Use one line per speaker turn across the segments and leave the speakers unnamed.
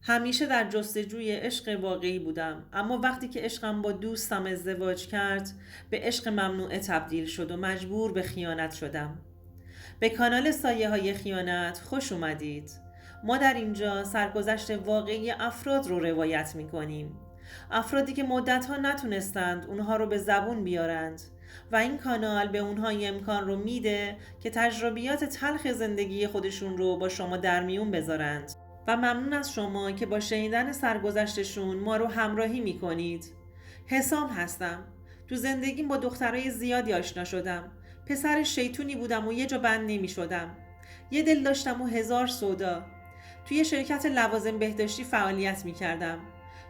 همیشه در جستجوی عشق واقعی بودم، اما وقتی که عشقم با دوستم ازدواج کرد به عشق ممنوعه تبدیل شد و مجبور به خیانت شدم. به کانال سایه های خیانت خوش اومدید. ما در اینجا سرگذشت واقعی افراد رو روایت می کنیم. افرادی که مدتها نتونستند اونها رو به زبون بیارند و این کانال به اونها امکان رو میده که تجربیات تلخ زندگی خودشون رو با شما در میون بذارند و ممنون از شما که با شنیدن سرگذشتشون ما رو همراهی میکنید. حسام هستم. تو زندگیم با دخترای زیادی آشنا شدم. پسر شیطونی بودم و یه جا بند نمی شدم. یه دل داشتم و هزار سودا. توی شرکت لوازم بهداشتی فعالیت می کردم.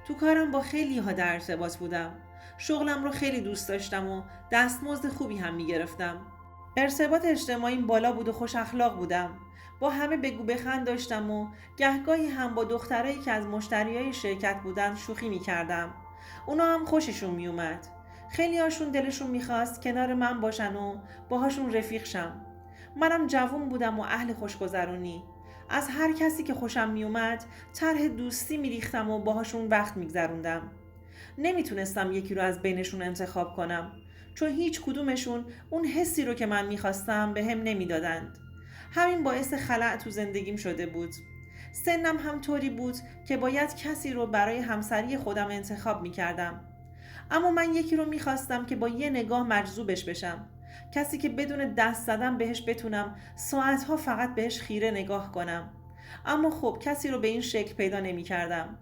تو کارم با خیلی ها در ارتباط بودم. شغلم رو خیلی دوست داشتم و دستمزد خوبی هم می گرفتم. ارتباط اجتماعیم بالا بود و خوش اخلاق بودم. با همه بگو بخند داشتم و گهگاهی هم با دخترایی که از مشتریای شرکت بودن شوخی می کردم. اونا هم خوششون می اومد. خیلی هاشون دلشون میخواست کنار من باشن و باهاشون رفیق شم. منم جوون بودم و اهل خوشگذرونی. از هر کسی که خوشم میومد طرح دوستی میریختم و باهاشون وقت میگذروندم. نمیتونستم یکی رو از بینشون انتخاب کنم، چون هیچ کدومشون اون حسی رو که من میخواستم به هم نمیدادند. همین باعث خلأ تو زندگیم شده بود. سنم هم طوری بود که باید کسی رو برای همسری خودم انتخاب میکردم. اما من یکی رو میخواستم که با یه نگاه مجذوبش بشم. کسی که بدون دست زدن بهش بتونم ساعتها فقط بهش خیره نگاه کنم. اما خب کسی رو به این شکل پیدا نمی کردم.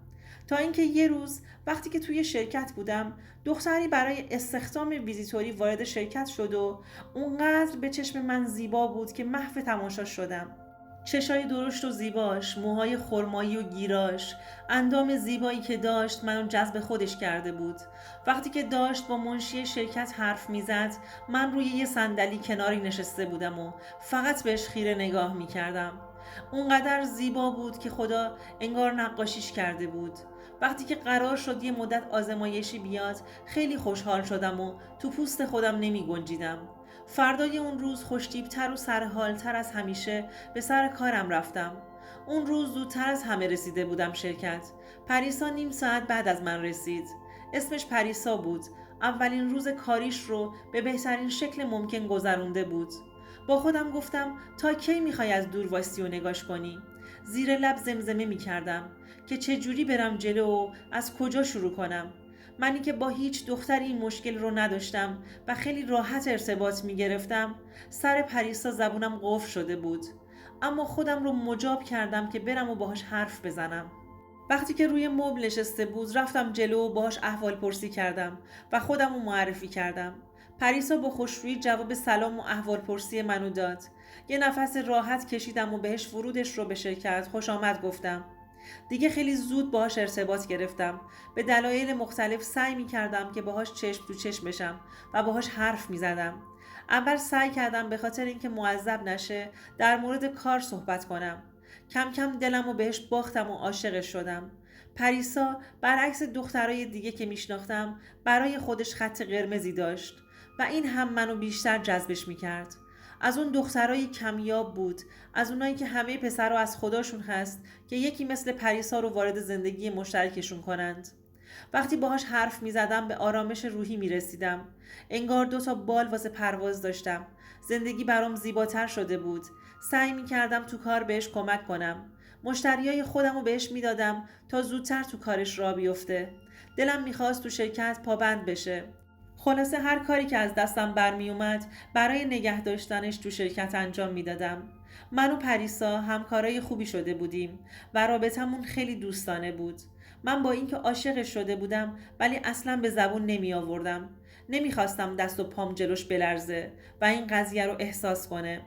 تا اینکه یه روز وقتی که توی شرکت بودم دختری برای استخدام ویزیتوری وارد شرکت شد و اونقدر به چشم من زیبا بود که محو تماشا شدم. چشای درشت و زیباش، موهای خرمایی و گیراش، اندام زیبایی که داشت منو جذب خودش کرده بود. وقتی که داشت با منشی شرکت حرف میزد من روی یه صندلی کناری نشسته بودم و فقط بهش خیره نگاه میکردم. اونقدر زیبا بود که خدا انگار نقاشیش کرده بود. وقتی که قرار شد یه مدت آزمایشی بیاد خیلی خوشحال شدم و تو پوست خودم نمی گنجیدم. فردای اون روز خوشتیبتر و سرحالتر از همیشه به سر کارم رفتم. اون روز زودتر از همه رسیده بودم شرکت. پریسا نیم ساعت بعد از من رسید. اسمش پریسا بود. اولین روز کاریش رو به بهترین شکل ممکن گذرونده بود. با خودم گفتم تا کی میخوای از دور واستی و نگاش کنی؟ زیر لب زمزمه میکردم که چه جوری برم جلو و از کجا شروع کنم. منی که با هیچ دختری این مشکل رو نداشتم و خیلی راحت ارتباط میگرفتم، سر پریسا زبونم قفل شده بود. اما خودم رو مجاب کردم که برم و باهاش حرف بزنم. وقتی که روی مبل نشسته بود رفتم جلو و باهاش احوال پرسی کردم و خودم رو معرفی کردم. پریسا با خوشرویی جواب سلام و احوال پرسی منو داد. یه نفس راحت کشیدم و بهش ورودش رو به شرکت خوش آمد گفتم. دیگه خیلی زود باهاش ارتباط گرفتم. به دلایل مختلف سعی می کردم که باهاش چشم تو چشم بشم و باهاش حرف می زدم. اول سعی کردم به خاطر اینکه معذب نشه در مورد کار صحبت کنم. کم کم دلمو بهش باختم و عاشقش شدم. پریسا برعکس دخترای دیگه که میشناختم برای خودش خط قرمزی داشت و این هم منو بیشتر جذبش میکرد. از اون دخترای کمیاب بود، از اونایی که همه پسرها از خداشون هست که یکی مثل پریسا رو وارد زندگی مشترکشون کنند. وقتی باهاش حرف می زدم به آرامش روحی می رسیدم. انگار 2 بال واسه پرواز داشتم. زندگی برام زیباتر شده بود. سعی می کردم تو کار بهش کمک کنم. مشتریای خودم رو بهش می دادم تا زودتر تو کارش راه بیفته. دلم می خواست تو شرکت پابند بشه. خلاصه هر کاری که از دستم برمی اومد برای نگه داشتنش تو شرکت انجام می دادم. من و پریسا همکارای خوبی شده بودیم و رابطمون خیلی دوستانه بود. من با اینکه عاشقش شده بودم ولی اصلا به زبون نمی آوردم. نمیخواستم دست و پام جلوش بلرزه و این قضیه رو احساس کنه.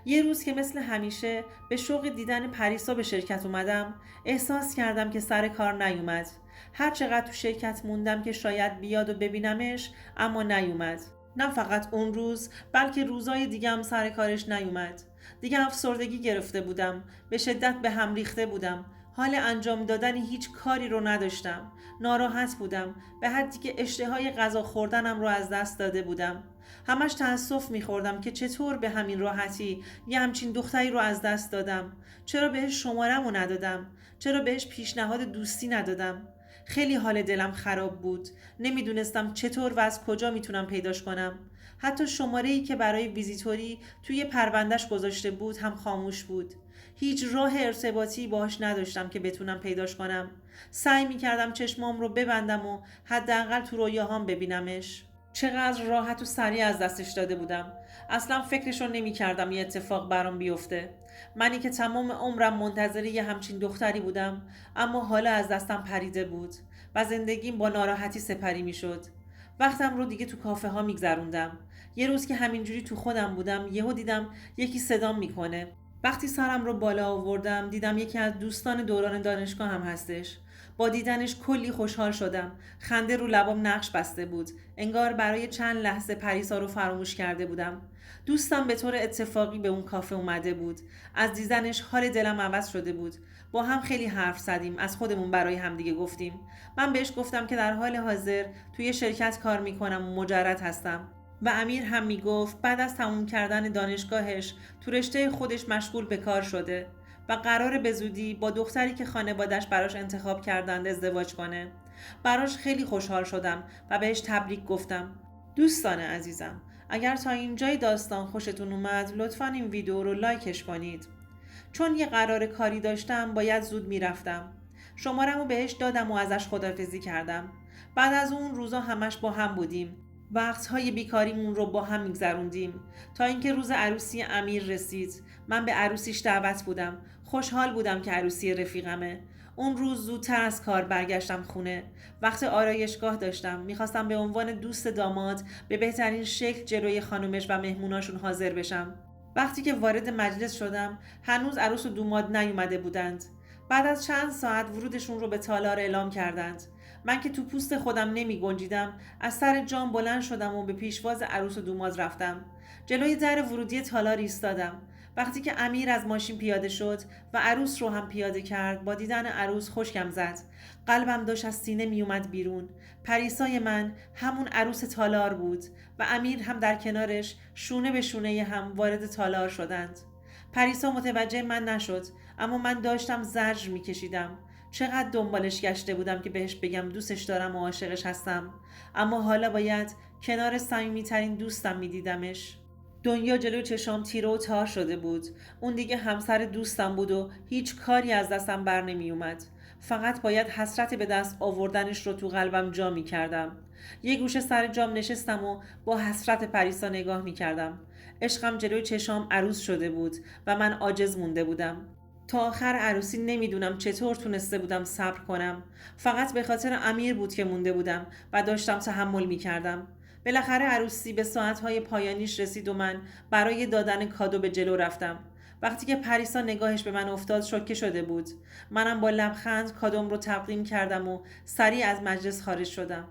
یه روز که مثل همیشه به شوق دیدن پریسا به شرکت اومدم احساس کردم که سر کار نیومد. هر چقدر تو شرکت موندم که شاید بیاد و ببینمش اما نیومد. نه فقط اون روز بلکه روزای دیگه هم سر کارش نیومد. دیگه افسردگی گرفته بودم. به شدت به هم ریخته بودم. حال انجام دادن هیچ کاری رو نداشتم. ناراحت بودم به حدی که اشتهای غذا خوردنم رو از دست داده بودم. همش تأسف میخوردم که چطور به همین راحتی یه همچین دختری رو از دست دادم. چرا بهش شماره‌مو ندادم؟ چرا بهش پیشنهاد دوستی ندادم؟ خیلی حال دلم خراب بود. نمیدونستم چطور و از کجا میتونم پیداش کنم. حتی شماره‌ای که برای ویزیتوری توی پروندهش گذاشته بود هم خاموش بود. هیچ راه ارتباطی باهاش نداشتم که بتونم پیداش کنم. سعی میکردم چشمام رو ببندم و حداقل تو رویاهام ببینمش. چقدر راحت و سریع از دستش داده بودم. اصلا فکرشو نمیکردم یه اتفاق برام بیفته. منی که تمام عمرم منتظر یه همچین دختری بودم، اما حالا از دستم پریده بود و زندگیم با ناراحتی سپری میشد. وقتم رو دیگه تو کافه ها میگذروندم. یه روز که همینجوری تو خودم بودم، یهو دیدم یکی صدام میکنه. وقتی سرم رو بالا آوردم دیدم یکی از دوستان دوران دانشگاه هم هستش. با دیدنش کلی خوشحال شدم. خنده رو لبام نقش بسته بود. انگار برای چند لحظه پریسا رو فراموش کرده بودم. دوستم به طور اتفاقی به اون کافه اومده بود. از دیدنش حال دلم عوض شده بود. با هم خیلی حرف زدیم، از خودمون برای همدیگه گفتیم. من بهش گفتم که در حال حاضر توی شرکت کار میکنم و مجرد هستم. و امیر هم میگفت بعد از تموم کردن دانشگاهش تو رشته خودش مشغول به کار شده و قراره به زودی با دختری که خانوادش براش انتخاب کردند ازدواج کنه. براش خیلی خوشحال شدم و بهش تبریک گفتم. دوستان عزیزم، اگر تا اینجای داستان خوشتون اومد لطفاً این ویدیو رو لایکش کنید. چون یه قرار کاری داشتم باید زود میرفتم. شماره‌مو بهش دادم و ازش خداحافظی کردم. بعد از اون روزا همش با هم بودیم. وقتهای بیکاریمون رو با هم میگذروندیم تا اینکه روز عروسی امیر رسید. من به عروسیش دعوت بودم. خوشحال بودم که عروسی رفیقمه. اون روز زودتر از کار برگشتم خونه. وقت آرایشگاه داشتم. میخواستم به عنوان دوست داماد به بهترین شکل جلوی خانومش و مهموناشون حاضر بشم. وقتی که وارد مجلس شدم هنوز عروس و دوماد نیومده بودند. بعد از چند ساعت ورودشون رو به تالار اعلام کردند. من که تو پوست خودم نمی گنجیدم از سر جام بلند شدم و به پیشواز عروس و دوماد رفتم. جلوی در ورودی تالار ایستادم. وقتی که امیر از ماشین پیاده شد و عروس رو هم پیاده کرد با دیدن عروس خشکم زد. قلبم داشت از سینه می اومد بیرون. پریسای من همون عروس تالار بود و امیر هم در کنارش شونه به شونه هم وارد تالار شدند. پریسا متوجه من نشد، اما من داشتم زجر می کشیدم. چقدر دنبالش گشته بودم که بهش بگم دوستش دارم و عاشقش هستم، اما حالا باید کنار صمیمی‌ترین دوستم می‌دیدمش. دنیا جلوی چشام تیره و تار شده بود. اون دیگه همسر دوستم بود و هیچ کاری از دستم بر نمی اومد. فقط باید حسرت به دست آوردنش رو تو قلبم جا می کردم. یه گوشه سر جام نشستم و با حسرت پریسا نگاه می کردم. عشقم جلوی چشام عروس شده بود و من عاجز مونده بودم. تا آخر عروسی نمیدونم چطور تونسته بودم صبر کنم. فقط به خاطر امیر بود که مونده بودم و داشتم تحمل میکردم. بالاخره عروسی به ساعتهای پایانیش رسید و من برای دادن کادو به جلو رفتم. وقتی که پریسا نگاهش به من افتاد شوکه شده بود. منم با لبخند کادوم رو تقدیم کردم و سریع از مجلس خارج شدم.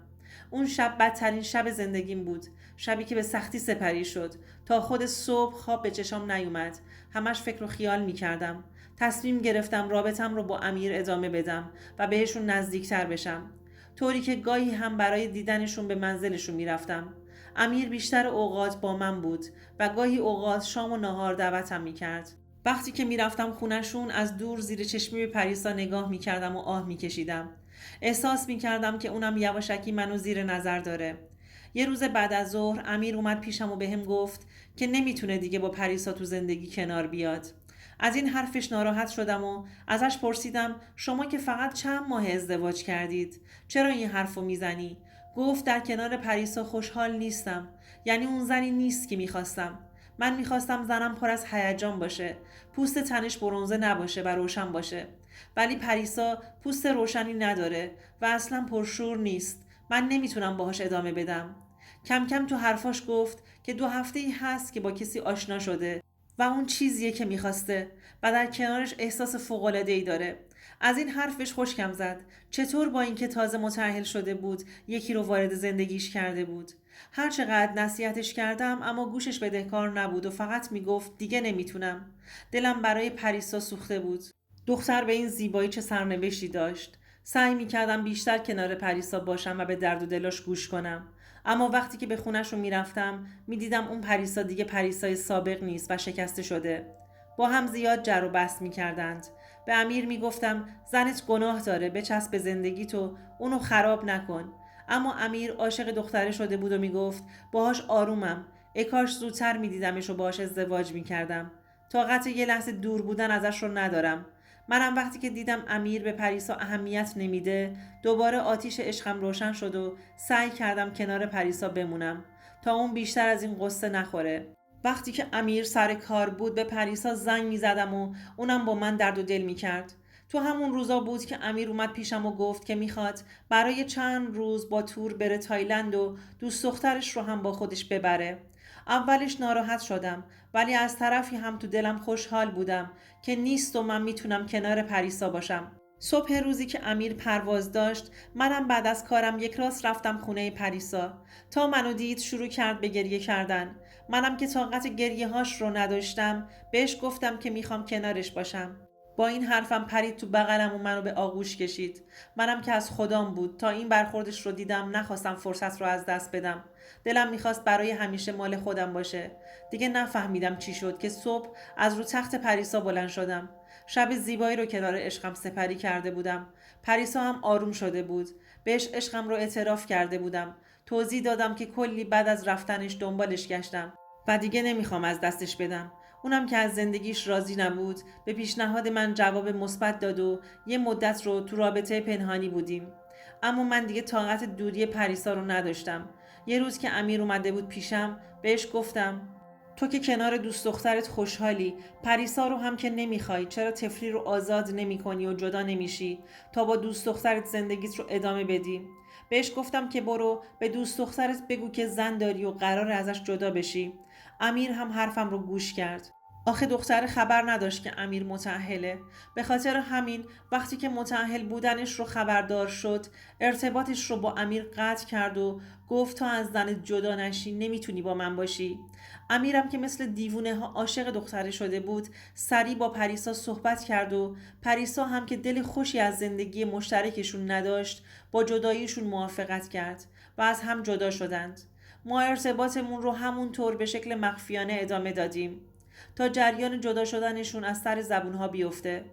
اون شب بدترین شب زندگیم بود. شبی که به سختی سپری شد. تا خود صبح خواب به چشام نیومد. همش فکر و خیال میکردم. تصمیم گرفتم رابطم رو با امیر ادامه بدم و بهشون نزدیکتر بشم. طوری که گاهی هم برای دیدنشون به منزلشون میرفتم. امیر بیشتر اوقات با من بود و گاهی اوقات شام و نهار دعوتم میکرد. وقتی که میرفتم خونشون از دور زیر چشمی به پریسا نگاه میکردم و آه میکشیدم. احساس میکردم که اونم یواشکی منو زیر نظر داره. یه روز بعد از ظهر امیر اومد پیشم و بهم گفت که نمیتونه دیگه با پریسا تو زندگی کنار بیاد. از این حرفش ناراحت شدم و ازش پرسیدم شما که فقط چند ماه ازدواج کردید چرا این حرفو میزنی؟ گفت در کنار پریسا خوشحال نیستم. یعنی اون زنی نیست که میخواستم. من میخواستم زنم پر از هیجان باشه، پوست تنش برنزه نباشه و روشن باشه. ولی پریسا پوست روشنی نداره و اصلا پرشور نیست. من نمیتونم باهاش ادامه بدم. کم کم تو حرفاش گفت که 2 هفته‌ای هست که با کسی آشنا شده و اون چیزیه که میخواسته و در کنارش احساس فوق‌العاده‌ای داره. از این حرفش خشکم زد. چطور با اینکه تازه متأهل شده بود یکی رو وارد زندگیش کرده بود؟ هر چقدر نصیحتش کردم اما گوشش بدهکار نبود و فقط میگفت دیگه نمیتونم. دلم برای پریسا سوخته بود. دختر به این زیبایی چه سرنوشتی داشت. سعی میکردم بیشتر کنار پریسا باشم و به درد و دلاش گوش کنم، اما وقتی که به خونه‌شون میرفتم میدیدم اون پریسا دیگه پریسای سابق نیست و شکسته شده. با هم زیاد جر و بحث میکردند. به امیر میگفتم زنت گناه داره، بچسب به زندگی تو، اونو خراب نکن. اما امیر عاشق دختره شده بود و میگفت باهاش آرومم، کاش زودتر میدیدمش و باهاش ازدواج میکردم. طاقت یه لحظه دور بودن ازش رو ندارم. منم وقتی که دیدم امیر به پریسا اهمیت نمیده، دوباره آتیش عشقم روشن شد و سعی کردم کنار پریسا بمونم تا اون بیشتر از این قصه نخوره. وقتی که امیر سر کار بود به پریسا زنگ میزدم و اونم با من درد و دل میکرد. تو همون روزا بود که امیر اومد پیشم و گفت که میخواد برای چند روز با تور بره تایلند و دوست دخترش رو هم با خودش ببره. اولش ناراحت شدم، ولی از طرفی هم تو دلم خوشحال بودم که نیست و من میتونم کنار پریسا باشم. صبح روزی که امیر پرواز داشت منم بعد از کارم یک راست رفتم خونه پریسا. تا منو دید شروع کرد به گریه کردن. منم که طاقت گریه هاش رو نداشتم بهش گفتم که میخوام کنارش باشم. با این حرفم پرید تو بغلم و منو به آغوش کشید. منم که از خدام بود تا این برخوردش رو دیدم نخواستم فرصت رو از دست بدم. دلم میخواست برای همیشه مال خودم باشه. دیگه نفهمیدم چی شد که صبح از رو تخت پریسا بلند شدم. شب زیبایی رو کنار عشقم سپری کرده بودم. پریسا هم آروم شده بود. بهش عشقم رو اعتراف کرده بودم. توضیح دادم که کلی بعد از رفتنش دنبالش گشتم و دیگه نمیخوام از دستش بدم. اونم که از زندگیش راضی نبود به پیشنهاد من جواب مثبت داد و یه مدت رو تو رابطه پنهانی بودیم. اما من دیگه طاقت دوری پریسا رو نداشتم. یه روز که امیر اومده بود پیشم بهش گفتم تو که کنار دوست دخترت خوشحالی، پریسا رو هم که نمیخوای، چرا طفلی رو آزاد نمیکنی و جدا نمیشی تا با دوست دخترت زندگیت رو ادامه بدی؟ بهش گفتم که برو به دوست دخترت بگو که زن داری و قرار ازش جدا بشی. امیر هم حرفم رو گوش کرد. آخه دختر خبر نداشت که امیر متأهله. به خاطر همین وقتی که متأهل بودنش رو خبردار شد ارتباطش رو با امیر قطع کرد و گفت تا از زنت جدا نشی نمیتونی با من باشی. امیرم که مثل دیوونه ها عاشق دختره شده بود سریع با پریسا صحبت کرد و پریسا هم که دل خوشی از زندگی مشترکشون نداشت با جداییشون موافقت کرد و از هم جدا شدند. ما ارتباطمون رو همونطور به شکل مخفیانه ادامه دادیم تا جریان جدا شدنشون از سر زبونها بیفته.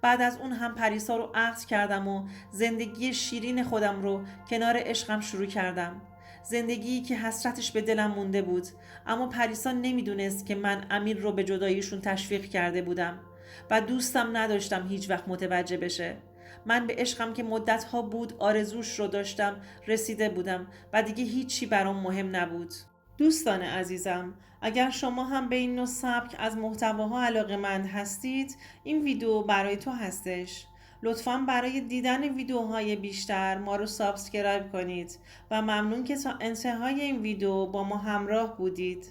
بعد از اون هم پریسا رو عقد کردم و زندگی شیرین خودم رو کنار عشقم شروع کردم. زندگیی که حسرتش به دلم مونده بود. اما پریسا نمیدونست که من امیر رو به جداییشون تشویق کرده بودم و دوستم نداشتم هیچ وقت متوجه بشه. من به عشقم که مدتها بود آرزوش رو داشتم رسیده بودم و دیگه هیچی برام مهم نبود. دوستان عزیزم، اگر شما هم به این نوع سبک از محتواها علاقه‌مند هستید این ویدیو برای تو هستش. لطفاً برای دیدن ویدیوهای بیشتر ما رو سابسکرایب کنید و ممنون که تا انتهای این ویدیو با ما همراه بودید.